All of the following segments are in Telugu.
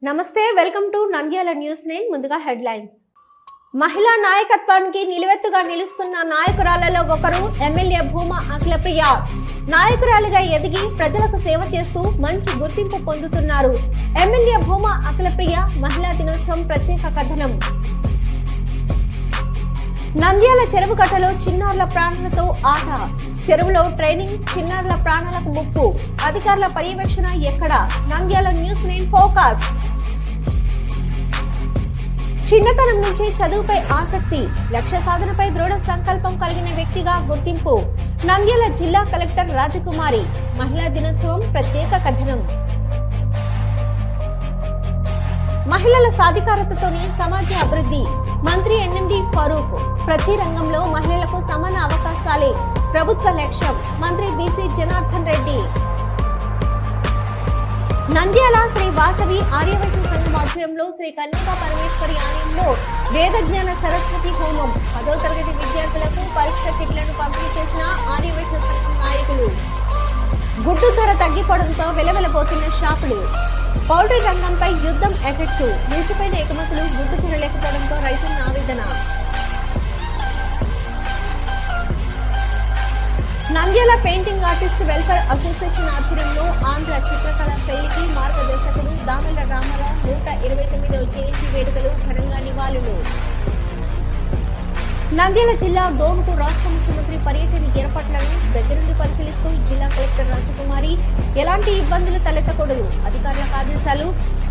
నమస్తే వెల్కమ్ టు నంద్యాల న్యూస్ 9 ముందుగా హెడ్లైన్స్. మహిళా నాయకత్వానికి నిలువెత్తుగా నిలుస్తున్న నాయకురాలలో ఒకరు ఎమ్మెల్యే భూమా అఖిలప్రియ. నాయకురాలిగా ఎదిగి ప్రజలకు సేవ చేస్తూ మంచి గుర్తింపు పొందుతున్నారు. ఎమ్మెల్యే భూమా అఖిలప్రియ మహిళా దినోత్సవం ప్రత్యేక కథనం. నంద్యాల చెరువు కట్టలో చిన్నారుల ప్రాణాలతో ఆట. చెరువులో ట్రైనింగ్, చిన్నారుల ప్రాణాలకు ముప్పు. అధికారుల పర్యవేక్షణ ఎక్కడ? Nandyal news 9 focus. చిన్నతనం నుంచి చదువుపై ఆసక్తి, లక్ష్య సాధనపై దృఢ సంకల్పం కలిగిన వ్యక్తిగా గుర్తింపు. నంద్యాల జిల్లా కలెక్టర్ రాజకుమారి. మహిళా దినోత్సవం ప్రత్యేక కథనం. మహిళల సాధికారతతోనే సమాజ అభివృద్ధి. మంత్రి ఎన్ఎండి ఫరూక్. ప్రతి రంగంలో మహిళలకు సమాన అవకాశాలే ప్రభుత్వ లక్ష్యం. మంత్రి బీసీ జనార్దన్ రెడ్డి. నంద్యాల శ్రీ వాసవి ఆర్యవైశ్య సంఘం ఆధ్వర్యంలో శ్రీ కన్యకా పరమేశ్వరి ఆలయంలో వేదజ్ఞాన సరస్వతి హోమం. 10వ తరగతి విద్యార్థులకు పరీక్ష కిట్లను పంపిణీ చేసిన ఆర్యవైశ్య సంఘం నాయకులు. గుడ్డు ధర తగ్గిపోవడంతో వెలవెలబోతున్న షాపులు. పౌల్ట్రీ రంగంపై యుద్ధం ఎఫెక్ట్. నిలిచిపోయిన ఎగుమతులు గుడ్డు ధర లేకపోవడంతో రైతుల ఆవేదన. Nandyal painting artist welfare association ఆధ్వర్యంలో ఆంధ్ర చిత్రకళ శైలికి మార్గదర్శకుడు దామల రామారావు 129వ జయంతి వేడుకలు ఘనంగా నివాళులు. నంద్యాల జిల్లా డోన్కు రాష్ట్ర ముఖ్యమంత్రి పర్యటన ఏర్పాట్లను దగ్గరుండి పరిశీలిస్తూ జిల్లా కలెక్టర్ రాజకుమారి. ఎలాంటి ఇబ్బందులు తలెత్తకూడదు, అధికారులకు ఆదేశాలు.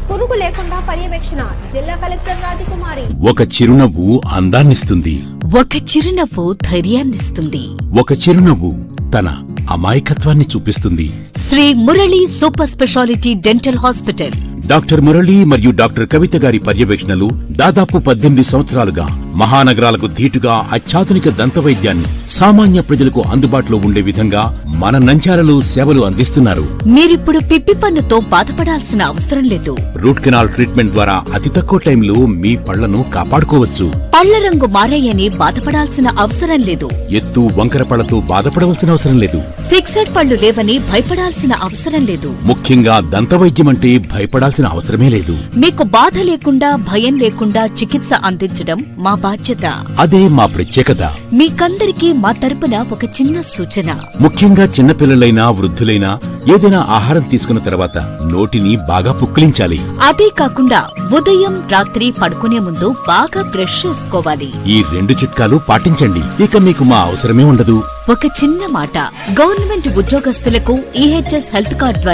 కొనుగు లేకుండా పర్యవేక్షణ. జిల్లా కలెక్టర్ రాజకుమారి. ఒక చిరునవ్వు అందాన్నిస్తుంది, ఒక చిరునవ్వు ధైర్యాన్నిస్తుంది, ఒక చిరునవ్వు తన అమాయకత్వాన్ని చూపిస్తుంది. Sri Murali super speciality dental hospital. Doctor Murali మరియు డాక్టర్ కవిత గారి పర్యవేక్షణలు దాదాపు 18 సంవత్సరాలుగా మహానగరాలకు ధీటుగా అత్యాధునిక దంతవైద్యాన్ని సామాన్య ప్రజలకు అందుబాటులో ఉండే విధంగా మన నంద్యాలలో సేవలు అందిస్తున్నారు. మీరిప్పుడు పిప్పి పన్నుతో బాధపడాల్సిన అవసరం లేదు. రూట్ కెనాల్ ట్రీట్మెంట్ ద్వారా అతి తక్కువ టైంలో మీ పళ్లను కాపాడుకోవచ్చు. పళ్ల రంగు మారాయని బాధపడాల్సిన అవసరం లేదు. ఎత్తు వంకర పళ్లతో బాధపడవలసిన అవసరం లేదు. ఫిక్సెడ్ పళ్లు లేవని భయపడాల్సిన అవసరం లేదు. ముఖ్యంగా దంతవైద్యం అంటే భయపడాల్సిన అవసరమే లేదు. మీకు బాధ లేకుండా, భయం లేకుండా చికిత్స అందించడం మా బాధ్యత. అదే మా ప్రత్యేకత. మీకందరికీ మా తరపున ఒక చిన్న సూచన. ముఖ్యంగా చిన్నపిల్లలైనా వృద్ధులైనా ఏదైనా ఆహారం తీసుకున్న తర్వాత నోటిని బాగా పుక్కిలించాలి. అదే కాకుండా ఉదయం రాత్రి పడుకునే ముందు బాగా బ్రష్ చేసుకోవాలి. ఈ 2 చిట్కాలు పాటించండి, ఇక మీకు మా అవసరమే ఉండదు. ఒక చిన్న మాట, గవర్నమెంట్ ఉద్యోగస్తులకు ఈహెచ్ఎస్ హెల్త్ కార్డ్ ద్వారా